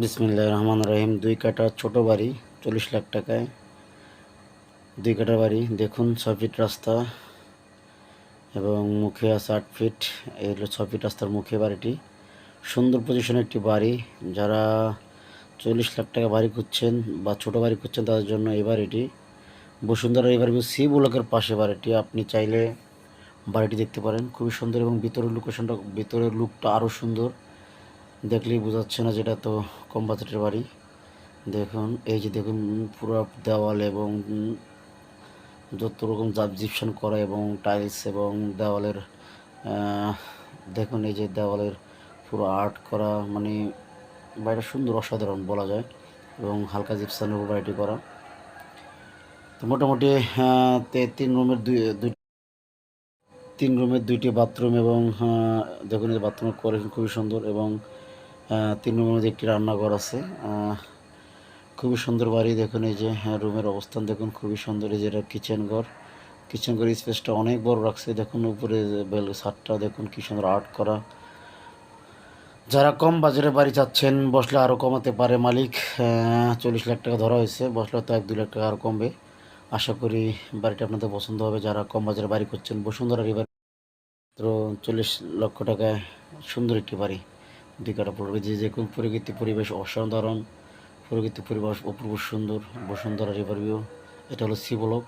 বিসমিল্লাহির রহমানির রহিম। ২ কাঠা ছোট বাড়ি, ৪০ লাখ টাকায় ২ কাঠা বাড়ি। দেখুন ৬ ফিট রাস্তা এবং মুখে আছে ৮ ফিট। এই হলো ৬ ফিট রাস্তার মুখে বাড়িটি। সুন্দর পজিশনে একটি বাড়ি। যারা ৪০ লাখ টাকা বাড়ি খুঁজছেন বা ছোট বাড়ি খুঁজছেন তাদের জন্য এই বাড়িটি। বসুন্ধরা রিভারভিউ সি ব্লকের পাশে বাড়িটি। আপনি চাইলে বাড়িটি দেখতে পারেন। খুবই সুন্দর এবং ভিতরের লুকটা আরও সুন্দর। দেখলেই বোঝাচ্ছে না যেটা তো কম বাজেটের বাড়ি। দেখুন এই যে দেখুন পুরো দেওয়াল এবং যত রকম জিপসাম করা এবং টাইলস এবং দেওয়ালের দেখুন এই যে দেওয়ালের পুরো আর্ট করা, মানে বাড়িটা সুন্দর, অসাধারণ বলা যায়। এবং হালকা জিপসামের উপর বাড়িটি করা। তো মোটামুটি 3 রুমের 2টি বাথরুম এবং দেখুন এই বাথরুমের কোয়ালিটি খুবই সুন্দর এবং 3 রুমের মধ্যে একটি রান্নাঘর আছে। খুবই সুন্দর বাড়ি। দেখুন এই যে রুমের অবস্থান দেখুন, খুবই সুন্দর। এই যে এটা কিচেন ঘর স্পেসটা অনেক বড় রাখছে। দেখুন উপরে ছাদটা দেখুন কি সুন্দর আর্ট করা। যারা কম বাজারে বাড়ি চাচ্ছেন, বসলে আরও কমাতে পারে মালিক। 40 লাখ টাকা ধরা হয়েছে, বসলে তো 1-2 লাখ টাকা আরও কমবে। আশা করি বাড়িটা আপনাদের পছন্দ হবে। যারা কম বাজারে বাড়ি করছেন, বসুন্ধরা রিভার 40 লক্ষ টাকায় সুন্দর একটি বাড়ি 2 কাঠা পড়বে। যে দেখুন প্রকৃতি পরিবেশ অসাধারণ, প্রকৃতি পরিবেশ অপূর্ব সুন্দর। বসুন্ধরা রিভার ভিউ, এটা হলো সি ব্লক।